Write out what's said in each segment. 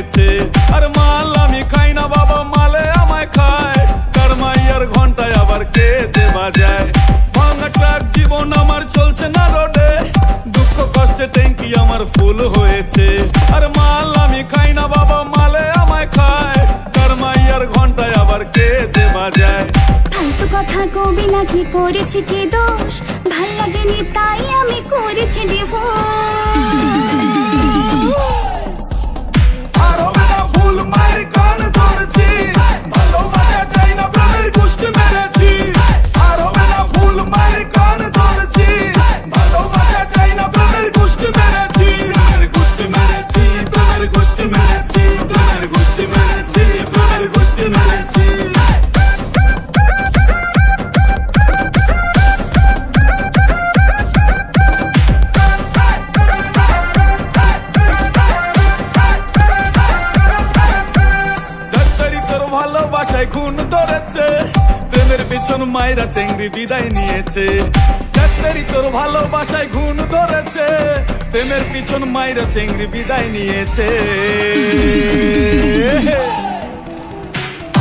হয়েছে। আর মাল আমি খাই না বাবা, মালে আমায় খায়। কারমাইয়ার ঘন্টায় আবার কে যে বাজায়। ভাঙা ট্রাক জীবন আমার চলছে না রোডে, দুঃখ কষ্টে ট্যাঙ্কি আমার ফুল হয়েছে। আর মাল আমি খাই না বাবা, মালে আমায় খায়। কারমাইয়ার ঘন্টায় আবার কে যে বাজায়। ফালতু কথা কবি না, কি করেছি কি দোষ, ভাল লাগেনি তাই আমি করেছি ডিভোর্স। আর হবে না ভুল, মায়ের কান ধরেছি, ভালোবাসা চাই না প্রেমের গোষ্ঠী মেরেছি। আর হবে না ভুল, মায়ের কান ধরেছি, ভালোবাসা চাই না প্রেমের গোষ্ঠী মেরেছি। প্রেমের গোষ্ঠী মেরেছি, প্রেমের গোষ্ঠী মেরেছি, প্রেমের গোষ্ঠী মেরেছি, প্রেমের গোষ্ঠী মেরেছি। ভালোবাসায় খুন ধরেছে, প্রেমের পিছন মায়েরা চেংড়ি বিদায় নিয়েছে। ডাক্তারি তোর ভালোবাসায় খুন ধরেছে, প্রেমের পিছন মায়েরা চেংড়ি বিদায় নিয়েছে।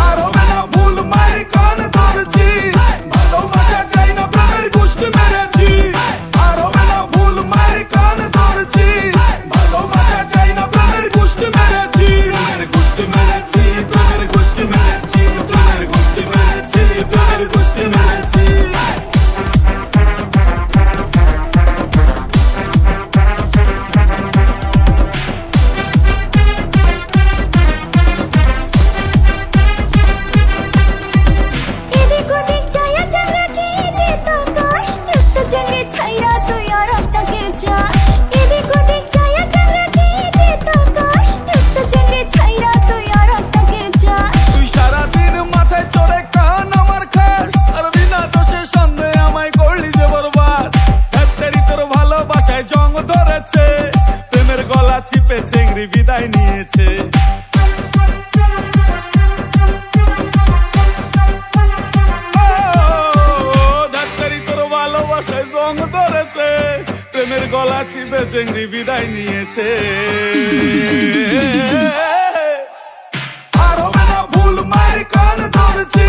আর হবে না ভুল, মায়ের কান ধরেছি, ভালোবাসা চাই না প্রেমের গোষ্ঠী মেরেছি। আর হবে না ভুল, মায়ের কান ধরেছি, ভালোবাসা চাই না প্রেমের গোষ্ঠী মেরেছি। প্রেমের গোষ্ঠী মেরেছি, প্রেমের গোষ্ঠী মেরেছি, প্রেমের গোষ্ঠী মেরেছি, প্রেমের গোষ্ঠী মেরেছি। এদিক ওদিক যাইয়া চাঁদরা কি যেত আকাশ, একটা জেনে ছাইরা তুই আর একটাকে চাস। এদিক ওদিক যাইয়া চাঁদরা কি যেত আকাশ, একটা জেনে ছাইরা তুই আর একটাকে চাস। তুই সারাদিন মাথায় চড়ে কান আমার খাস, আর বিনা দোষে সন্দেহ আমায় করলি যে বরবাদ। ডাক্তারি তোর ভালোবাসায় জং ধরেছে, প্রেমের গলা চিপে চেংড়ি বিদায় নিয়েছে। ডাক্তারি তোর ভালোবাসায় জং ধরেছে, প্রেমের গলা চিপে চেংড়ি বিদায় নিয়েছে। আর হবে না ভুল, মায়ের কান ধরেছি,